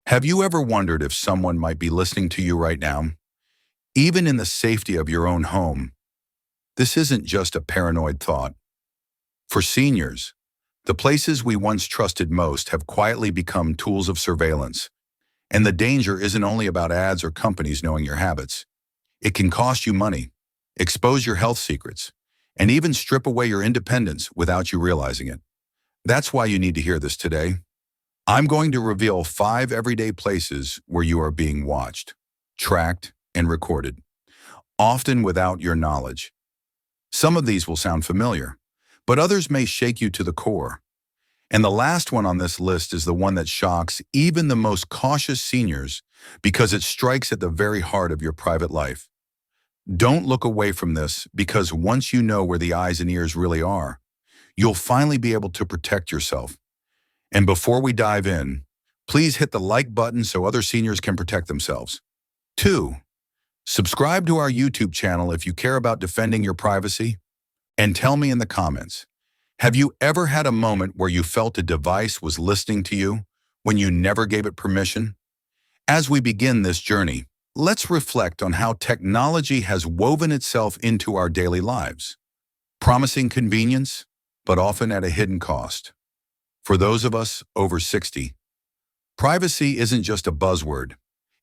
Have you ever wondered if someone might be listening to you right now? Even in the safety of your own home, this isn't just a paranoid thought. For seniors, the places we once trusted most have quietly become tools of surveillance. And the danger isn't only about ads or companies knowing your habits. It can cost you money, expose your health secrets, and even strip away your independence without you realizing it. That's why you need to hear this today. I'm going to reveal 5 everyday places where you are being watched, tracked, and recorded, often without your knowledge. Some of these will sound familiar, but others may shake you to the core. And the last one on this list is the one that shocks even the most cautious seniors because it strikes at the very heart of your private life. Don't look away from this, because once you know where the eyes and ears really are, you'll finally be able to protect yourself. And before we dive in, please hit the like button so other seniors can protect themselves. 2. Subscribe to our YouTube channel if you care about defending your privacy. And tell me in the comments, have you ever had a moment where you felt a device was listening to you when you never gave it permission? As we begin this journey, let's reflect on how technology has woven itself into our daily lives, promising convenience, but often at a hidden cost. For those of us over 60, privacy isn't just a buzzword.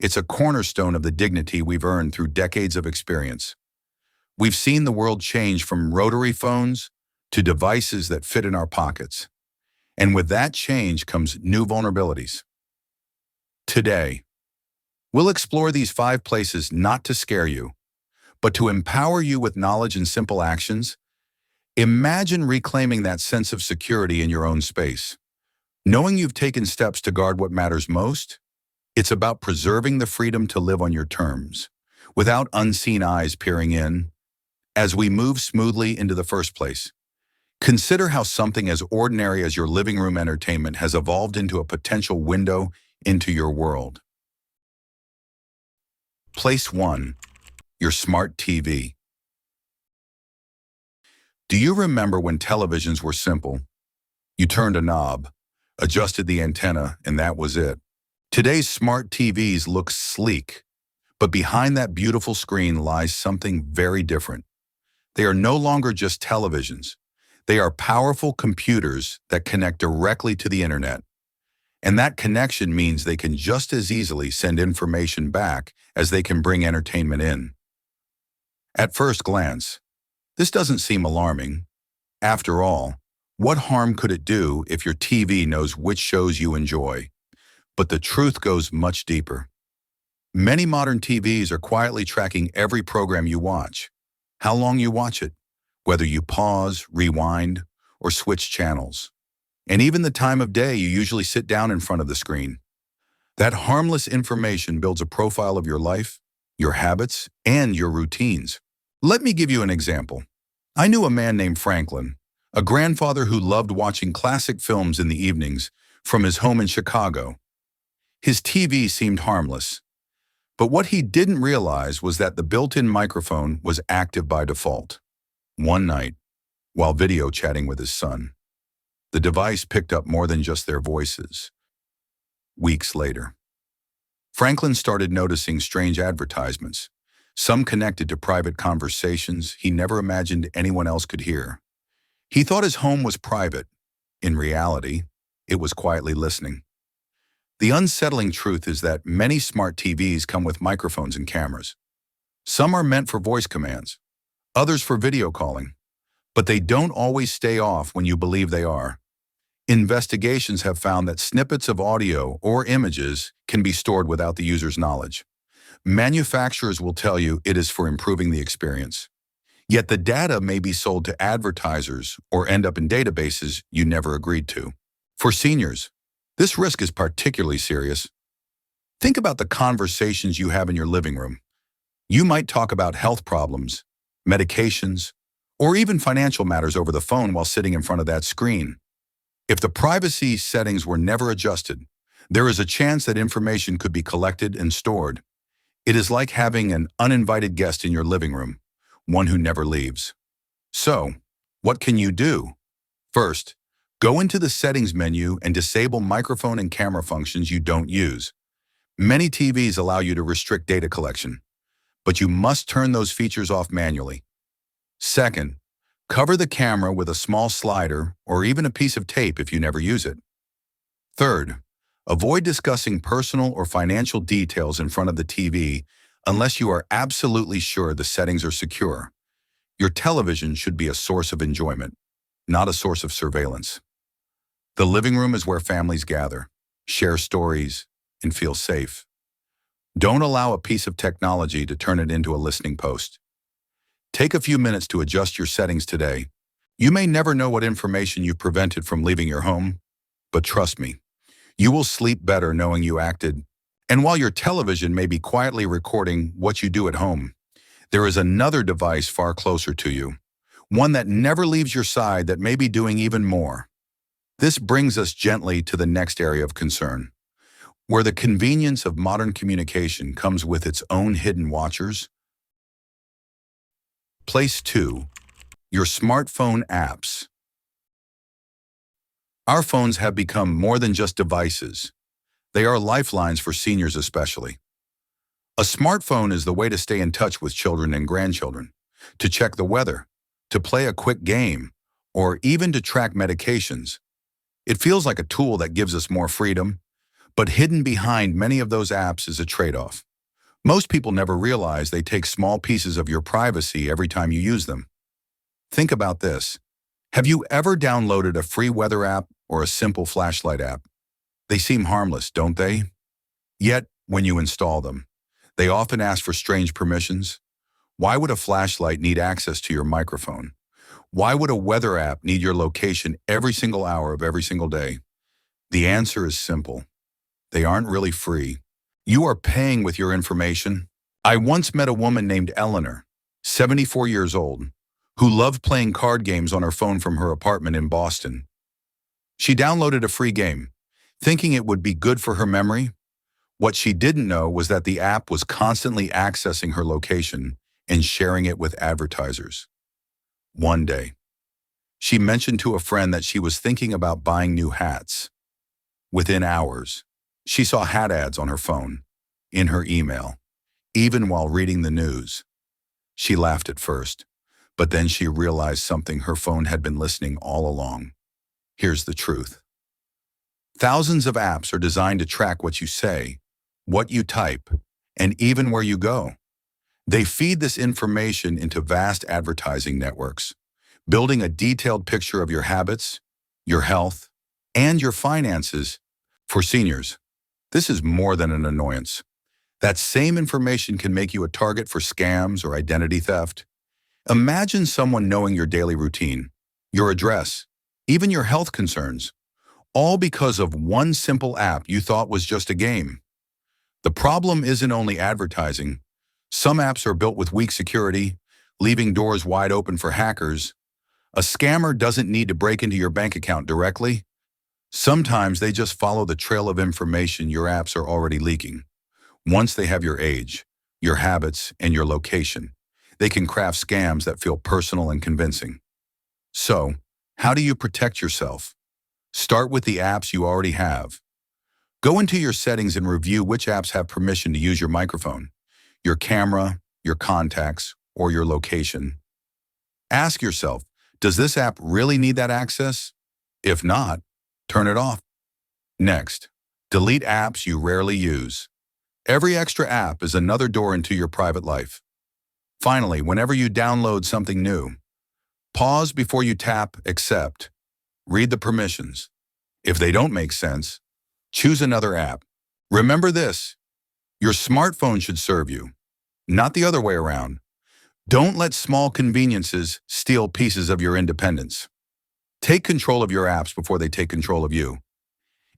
It's a cornerstone of the dignity we've earned through decades of experience. We've seen the world change from rotary phones to devices that fit in our pockets. And with that change comes new vulnerabilities. Today, we'll explore these 5 places not to scare you, but to empower you with knowledge and simple actions. Imagine reclaiming that sense of security in your own space. Knowing you've taken steps to guard what matters most, it's about preserving the freedom to live on your terms, without unseen eyes peering in. As we move smoothly into the first place, consider how something as ordinary as your living room entertainment has evolved into a potential window into your world. Place 1. Your smart TV. Do you remember when televisions were simple? You turned a knob, adjusted the antenna, and that was it. Today's smart TVs look sleek, but behind that beautiful screen lies something very different. They are no longer just televisions. They are powerful computers that connect directly to the internet. And that connection means they can just as easily send information back as they can bring entertainment in. At first glance, this doesn't seem alarming. After all, what harm could it do if your TV knows which shows you enjoy? But the truth goes much deeper. Many modern TVs are quietly tracking every program you watch, how long you watch it, whether you pause, rewind, or switch channels, and even the time of day you usually sit down in front of the screen. That harmless information builds a profile of your life, your habits, and your routines. Let me give you an example. I knew a man named Franklin, a grandfather who loved watching classic films in the evenings from his home in Chicago. His TV seemed harmless, but what he didn't realize was that the built-in microphone was active by default. One night, while video chatting with his son, the device picked up more than just their voices. Weeks later, Franklin started noticing strange advertisements, some connected to private conversations he never imagined anyone else could hear. He thought his home was private. In reality, it was quietly listening. The unsettling truth is that many smart TVs come with microphones and cameras. Some are meant for voice commands, others for video calling, but they don't always stay off when you believe they are. Investigations have found that snippets of audio or images can be stored without the user's knowledge. Manufacturers will tell you it is for improving the experience. Yet the data may be sold to advertisers or end up in databases you never agreed to. For seniors, this risk is particularly serious. Think about the conversations you have in your living room. You might talk about health problems, medications, or even financial matters over the phone while sitting in front of that screen. If the privacy settings were never adjusted, there is a chance that information could be collected and stored. It is like having an uninvited guest in your living room, one who never leaves. So, what can you do? First, go into the settings menu and disable microphone and camera functions you don't use. Many TVs allow you to restrict data collection, but you must turn those features off manually. Second, cover the camera with a small slider or even a piece of tape if you never use it. Third, avoid discussing personal or financial details in front of the TV unless you are absolutely sure the settings are secure. Your television should be a source of enjoyment, not a source of surveillance. The living room is where families gather, share stories, and feel safe. Don't allow a piece of technology to turn it into a listening post. Take a few minutes to adjust your settings today. You may never know what information you've prevented from leaving your home, but trust me, you will sleep better knowing you acted. And while your television may be quietly recording what you do at home, there is another device far closer to you, one that never leaves your side that may be doing even more. This brings us gently to the next area of concern, where the convenience of modern communication comes with its own hidden watchers. Place 2. Your smartphone apps. Our phones have become more than just devices. They are lifelines for seniors especially. A smartphone is the way to stay in touch with children and grandchildren, to check the weather, to play a quick game, or even to track medications. It feels like a tool that gives us more freedom, but hidden behind many of those apps is a trade-off. Most people never realize they take small pieces of your privacy every time you use them. Think about this. Have you ever downloaded a free weather app or a simple flashlight app? They seem harmless, don't they? Yet, when you install them, they often ask for strange permissions. Why would a flashlight need access to your microphone? Why would a weather app need your location every single hour of every single day? The answer is simple. They aren't really free. You are paying with your information. I once met a woman named Eleanor, 74 years old, who loved playing card games on her phone from her apartment in Boston. She downloaded a free game, thinking it would be good for her memory. What she didn't know was that the app was constantly accessing her location and sharing it with advertisers. One day, she mentioned to a friend that she was thinking about buying new hats. Within hours, she saw hat ads on her phone, in her email, even while reading the news. She laughed at first, but then she realized something: her phone had been listening all along. Here's the truth. Thousands of apps are designed to track what you say, what you type, and even where you go. They feed this information into vast advertising networks, building a detailed picture of your habits, your health, and your finances. For seniors, this is more than an annoyance. That same information can make you a target for scams or identity theft. Imagine someone knowing your daily routine, your address, even your health concerns, all because of one simple app you thought was just a game. The problem isn't only advertising. Some apps are built with weak security, leaving doors wide open for hackers. A scammer doesn't need to break into your bank account directly. Sometimes they just follow the trail of information your apps are already leaking. Once they have your age, your habits, and your location, they can craft scams that feel personal and convincing. So, how do you protect yourself? Start with the apps you already have. Go into your settings and review which apps have permission to use your microphone, your camera, your contacts, or your location. Ask yourself, does this app really need that access? If not, turn it off. Next, delete apps you rarely use. Every extra app is another door into your private life. Finally, whenever you download something new, pause before you tap accept. Read the permissions. If they don't make sense, choose another app. Remember this: your smartphone should serve you, not the other way around. Don't let small conveniences steal pieces of your independence. Take control of your apps before they take control of you.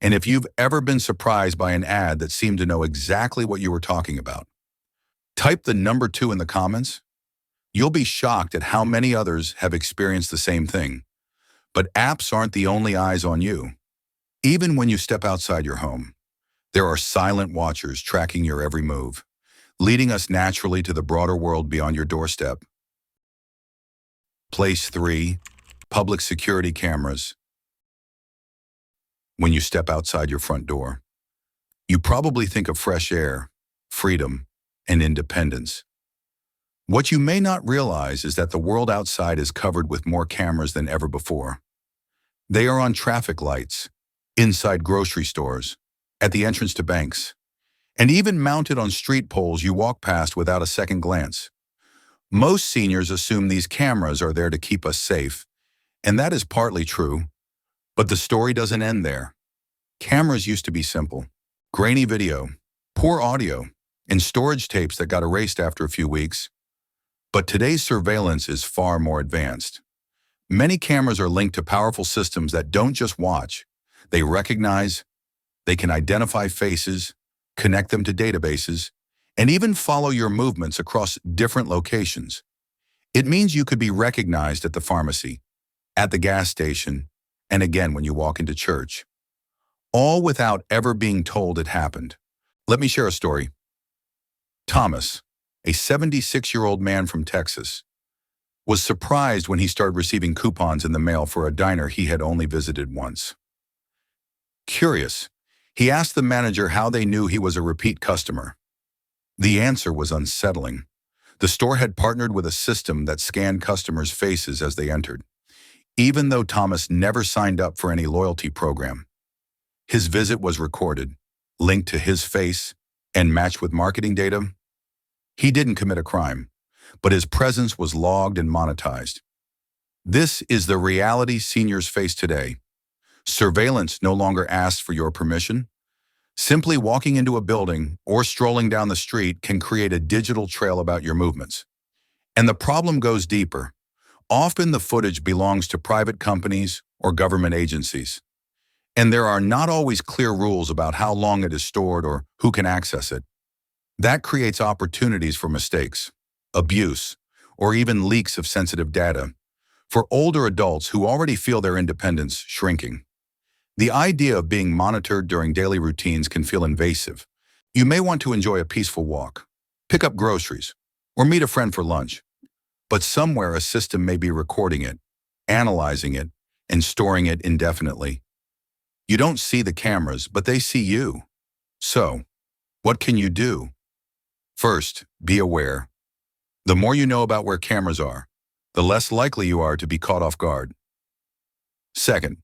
And if you've ever been surprised by an ad that seemed to know exactly what you were talking about, type the number 2 in the comments. You'll be shocked at how many others have experienced the same thing. But apps aren't the only eyes on you. Even when you step outside your home, there are silent watchers tracking your every move, leading us naturally to the broader world beyond your doorstep. Place 3. Public security cameras. When you step outside your front door, You probably think of fresh air, freedom, and independence. What you may not realize is that the world outside is covered with more cameras than ever before. They are on traffic lights, inside grocery stores, at the entrance to banks, and even mounted on street poles you walk past without a second glance. Most seniors assume these cameras are there to keep us safe, and that is partly true, but the story doesn't end there. Cameras used to be simple. Grainy video, poor audio, and storage tapes that got erased after a few weeks. But today's surveillance is far more advanced. Many cameras are linked to powerful systems that don't just watch. They recognize, they can identify faces, connect them to databases, and even follow your movements across different locations. It means you could be recognized at the pharmacy, at the gas station, and again when you walk into church. All without ever being told it happened. Let me share a story. Thomas, a 76-year-old man from Texas, was surprised when he started receiving coupons in the mail for a diner he had only visited once. Curious, he asked the manager how they knew he was a repeat customer. The answer was unsettling. The store had partnered with a system that scanned customers' faces as they entered, even though Thomas never signed up for any loyalty program. His visit was recorded, linked to his face, and matched with marketing data. He didn't commit a crime, but his presence was logged and monetized. This is the reality seniors face today. Surveillance no longer asks for your permission. Simply walking into a building or strolling down the street can create a digital trail about your movements. And the problem goes deeper. Often the footage belongs to private companies or government agencies. And there are not always clear rules about how long it is stored or who can access it. That creates opportunities for mistakes, abuse, or even leaks of sensitive data for older adults who already feel their independence shrinking. The idea of being monitored during daily routines can feel invasive. You may want to enjoy a peaceful walk, pick up groceries, or meet a friend for lunch. But somewhere a system may be recording it, analyzing it, and storing it indefinitely. You don't see the cameras, but they see you. So, what can you do? First, be aware. The more you know about where cameras are, the less likely you are to be caught off guard. Second,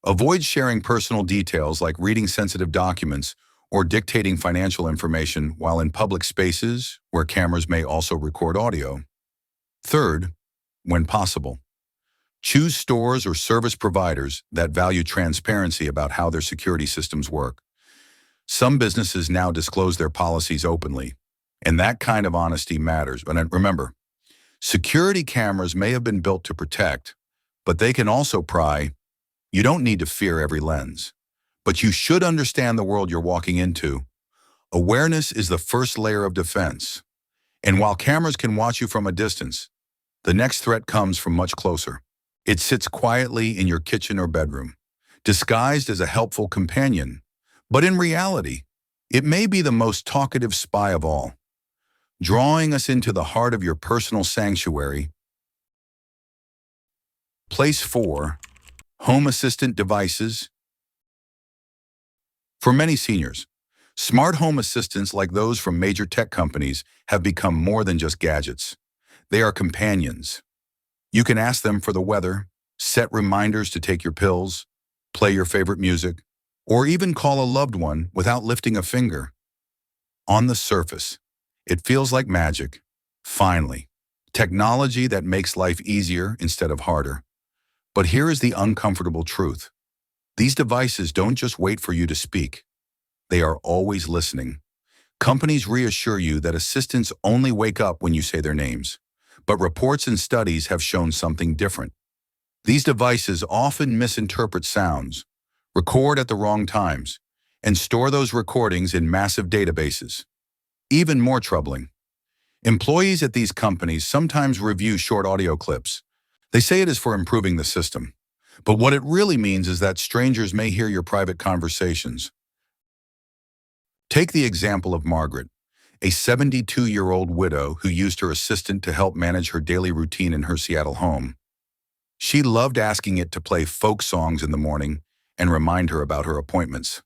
avoid sharing personal details like reading sensitive documents or dictating financial information while in public spaces where cameras may also record audio. Third, when possible, choose stores or service providers that value transparency about how their security systems work. Some businesses now disclose their policies openly, and that kind of honesty matters. And remember, security cameras may have been built to protect, but they can also pry. You don't need to fear every lens, but you should understand the world you're walking into. Awareness is the first layer of defense. And while cameras can watch you from a distance, the next threat comes from much closer. It sits quietly in your kitchen or bedroom, disguised as a helpful companion. But in reality, it may be the most talkative spy of all, drawing us into the heart of your personal sanctuary. Place 4. Home assistant devices. For many seniors, smart home assistants like those from major tech companies have become more than just gadgets. They are companions. You can ask them for the weather, set reminders to take your pills, play your favorite music, or even call a loved one without lifting a finger. On the surface, it feels like magic. Finally, technology that makes life easier instead of harder. But here is the uncomfortable truth. These devices don't just wait for you to speak. They are always listening. Companies reassure you that assistants only wake up when you say their names. But reports and studies have shown something different. These devices often misinterpret sounds, record at the wrong times, and store those recordings in massive databases. Even more troubling, employees at these companies sometimes review short audio clips. They say it is for improving the system, but what it really means is that strangers may hear your private conversations. Take the example of Margaret, a 72-year-old widow who used her assistant to help manage her daily routine in her Seattle home. She loved asking it to play folk songs in the morning and remind her about her appointments.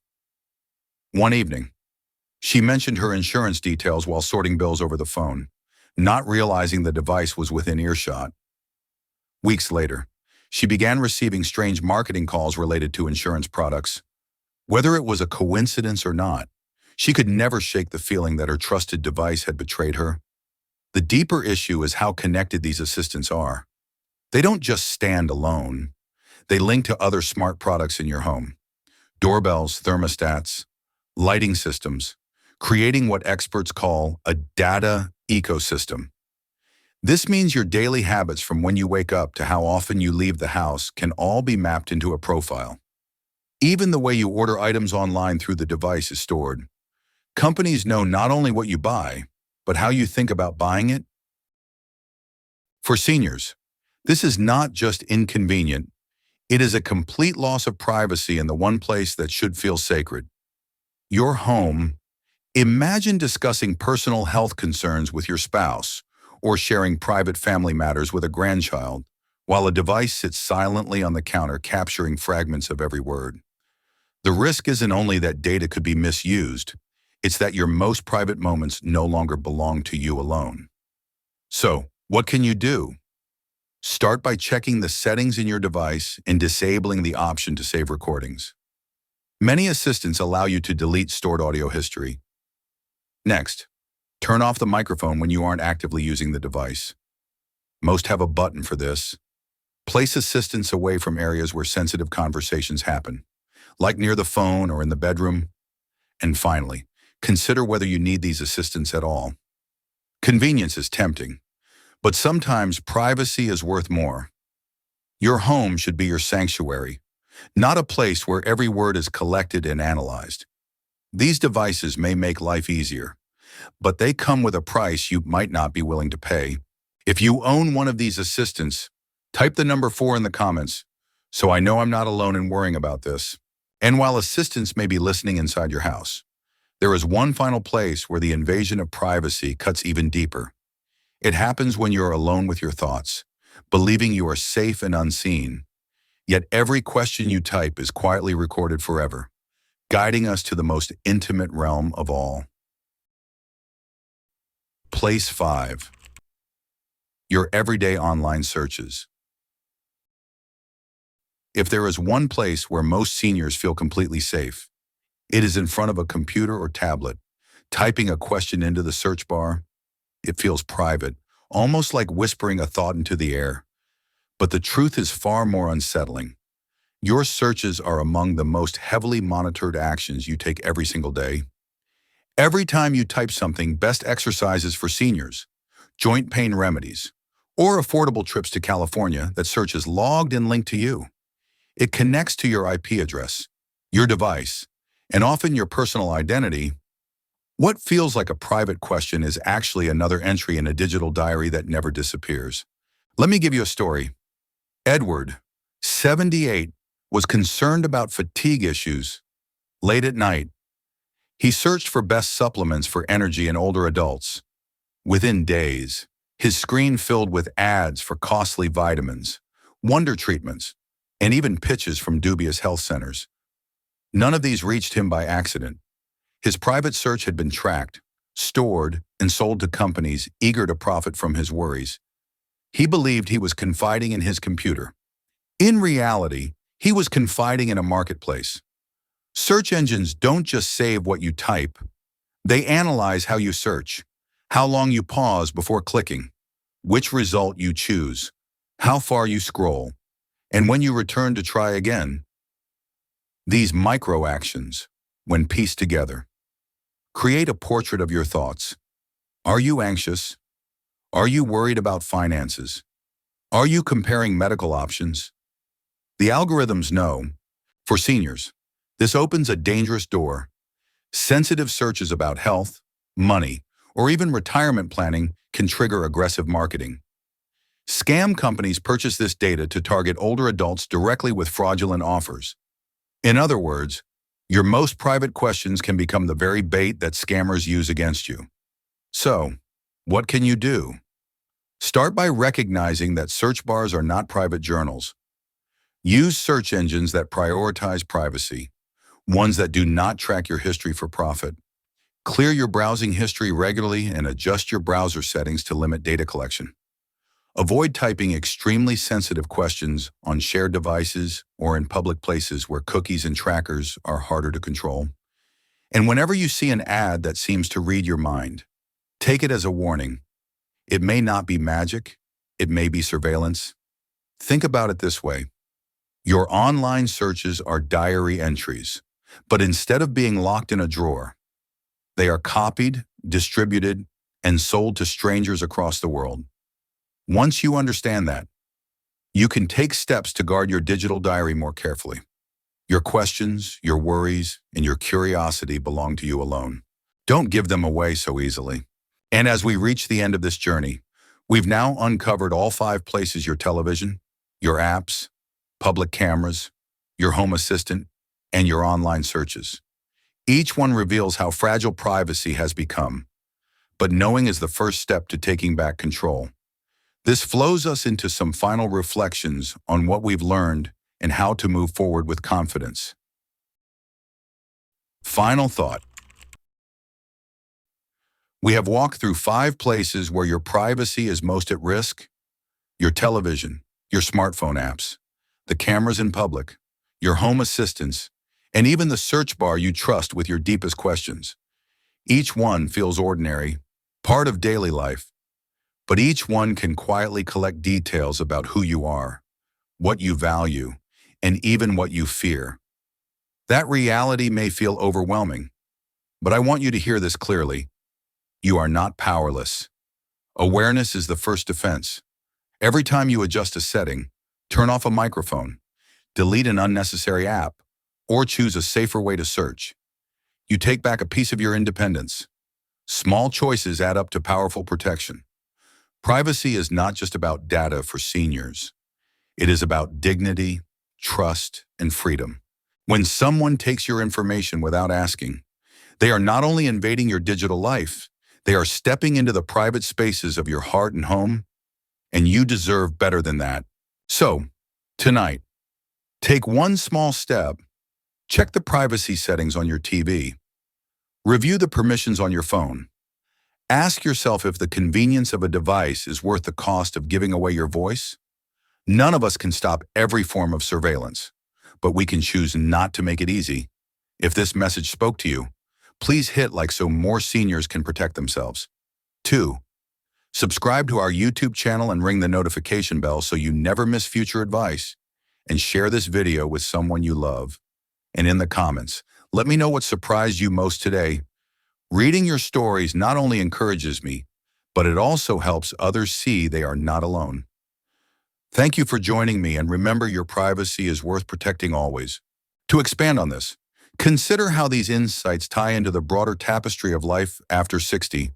One evening, she mentioned her insurance details while sorting bills over the phone, not realizing the device was within earshot. Weeks later, she began receiving strange marketing calls related to insurance products. Whether it was a coincidence or not, she could never shake the feeling that her trusted device had betrayed her. The deeper issue is how connected these assistants are. They don't just stand alone. They link to other smart products in your home. Doorbells, thermostats, lighting systems, creating what experts call a data ecosystem. This means your daily habits from when you wake up to how often you leave the house can all be mapped into a profile. Even the way you order items online through the device is stored. Companies know not only what you buy, but how you think about buying it. For seniors, this is not just inconvenient, it is a complete loss of privacy in the one place that should feel sacred. Your home. Imagine discussing personal health concerns with your spouse or sharing private family matters with a grandchild while a device sits silently on the counter capturing fragments of every word. The risk isn't only that data could be misused, it's that your most private moments no longer belong to you alone. So, what can you do? Start by checking the settings in your device and disabling the option to save recordings. Many assistants allow you to delete stored audio history. Next, turn off the microphone when you aren't actively using the device. Most have a button for this. Place assistants away from areas where sensitive conversations happen, like near the phone or in the bedroom. And finally, consider whether you need these assistants at all. Convenience is tempting, but sometimes privacy is worth more. Your home should be your sanctuary, not a place where every word is collected and analyzed. These devices may make life easier, but they come with a price you might not be willing to pay. If you own one of these assistants, type the number 4 in the comments, so I know I'm not alone in worrying about this. And while assistants may be listening inside your house, there is one final place where the invasion of privacy cuts even deeper. It happens when you're alone with your thoughts, believing you are safe and unseen. Yet every question you type is quietly recorded forever, guiding us to the most intimate realm of all. Place 5. Your everyday online searches. If there is one place where most seniors feel completely safe, it is in front of a computer or tablet. Typing a question into the search bar, it feels private, almost like whispering a thought into the air. But the truth is far more unsettling. Your searches are among the most heavily monitored actions you take every single day. Every time you type something, best exercises for seniors, joint pain remedies, or affordable trips to California, that search is logged and linked to you. It connects to your IP address, your device, and often your personal identity. What feels like a private question is actually another entry in a digital diary that never disappears. Let me give you a story. Edward, 78, was concerned about fatigue issues. Late at night, he searched for best supplements for energy in older adults. Within days, his screen filled with ads for costly vitamins, wonder treatments, and even pitches from dubious health centers. None of these reached him by accident. His private search had been tracked, stored, and sold to companies eager to profit from his worries. He believed he was confiding in his computer. In reality, he was confiding in a marketplace. Search engines don't just save what you type. They analyze how you search, how long you pause before clicking, which result you choose, how far you scroll, and when you return to try again. These micro-actions, when pieced together, create a portrait of your thoughts. Are you anxious? Are you worried about finances? Are you comparing medical options? The algorithms know. For seniors, this opens a dangerous door. Sensitive searches about health, money, or even retirement planning can trigger aggressive marketing. Scam companies purchase this data to target older adults directly with fraudulent offers. In other words, your most private questions can become the very bait that scammers use against you. So, what can you do? Start by recognizing that search bars are not private journals. Use search engines that prioritize privacy. ones that do not track your history for profit. Clear your browsing history regularly and adjust your browser settings to limit data collection. Avoid typing extremely sensitive questions on shared devices or in public places where cookies and trackers are harder to control. And whenever you see an ad that seems to read your mind, take it as a warning. It may not be magic, it may be surveillance. Think about it this way. Your online searches are diary entries, but instead of being locked in a drawer, they are copied, distributed, and sold to strangers across the world. Once you understand that, you can take steps to guard your digital diary more carefully. Your questions, your worries, and your curiosity belong to you alone. Don't give them away so easily. And as we reach the end of this journey, we've now uncovered all 5 places: your television, your apps, public cameras, your home assistant, and your online searches. Each one reveals how fragile privacy has become, but knowing is the first step to taking back control. This flows us into some final reflections on what we've learned and how to move forward with confidence. Final thought. We have walked through 5 places where your privacy is most at risk: your television, your smartphone apps, the cameras in public, your home assistants, and even the search bar you trust with your deepest questions. Each one feels ordinary, part of daily life, but each one can quietly collect details about who you are, what you value, and even what you fear. That reality may feel overwhelming, but I want you to hear this clearly. You are not powerless. Awareness is the first defense. Every time you adjust a setting, turn off a microphone, delete an unnecessary app, or choose a safer way to search, you take back a piece of your independence. Small choices add up to powerful protection. Privacy is not just about data for seniors. It is about dignity, trust, and freedom. When someone takes your information without asking, they are not only invading your digital life, they are stepping into the private spaces of your heart and home, and you deserve better than that. So, tonight, take one small step. Check the privacy settings on your TV. Review the permissions on your phone. Ask yourself if the convenience of a device is worth the cost of giving away your voice. None of us can stop every form of surveillance, but we can choose not to make it easy. If this message spoke to you, please hit like so more seniors can protect themselves. 2. Subscribe to our YouTube channel and ring the notification bell so you never miss future advice. And share this video with someone you love. And in the comments, let me know what surprised you most today. Reading your stories not only encourages me, but it also helps others see they are not alone. Thank you for joining me, and remember, your privacy is worth protecting always. To expand on this, consider how these insights tie into the broader tapestry of life after 60.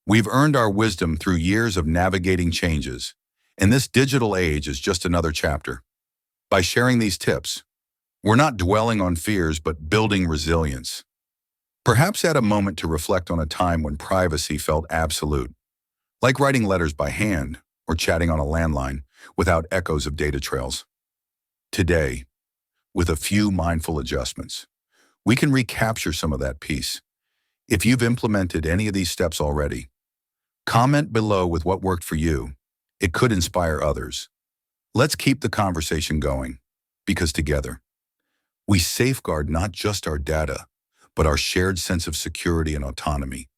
We've earned our wisdom through years of navigating changes, and this digital age is just another chapter. By sharing these tips, we're not dwelling on fears but building resilience. Perhaps add a moment to reflect on a time when privacy felt absolute, like writing letters by hand or chatting on a landline without echoes of data trails. Today, with a few mindful adjustments, we can recapture some of that peace. If you've implemented any of these steps already, comment below with what worked for you. It could inspire others. Let's keep the conversation going, because together, we safeguard not just our data, but our shared sense of security and autonomy.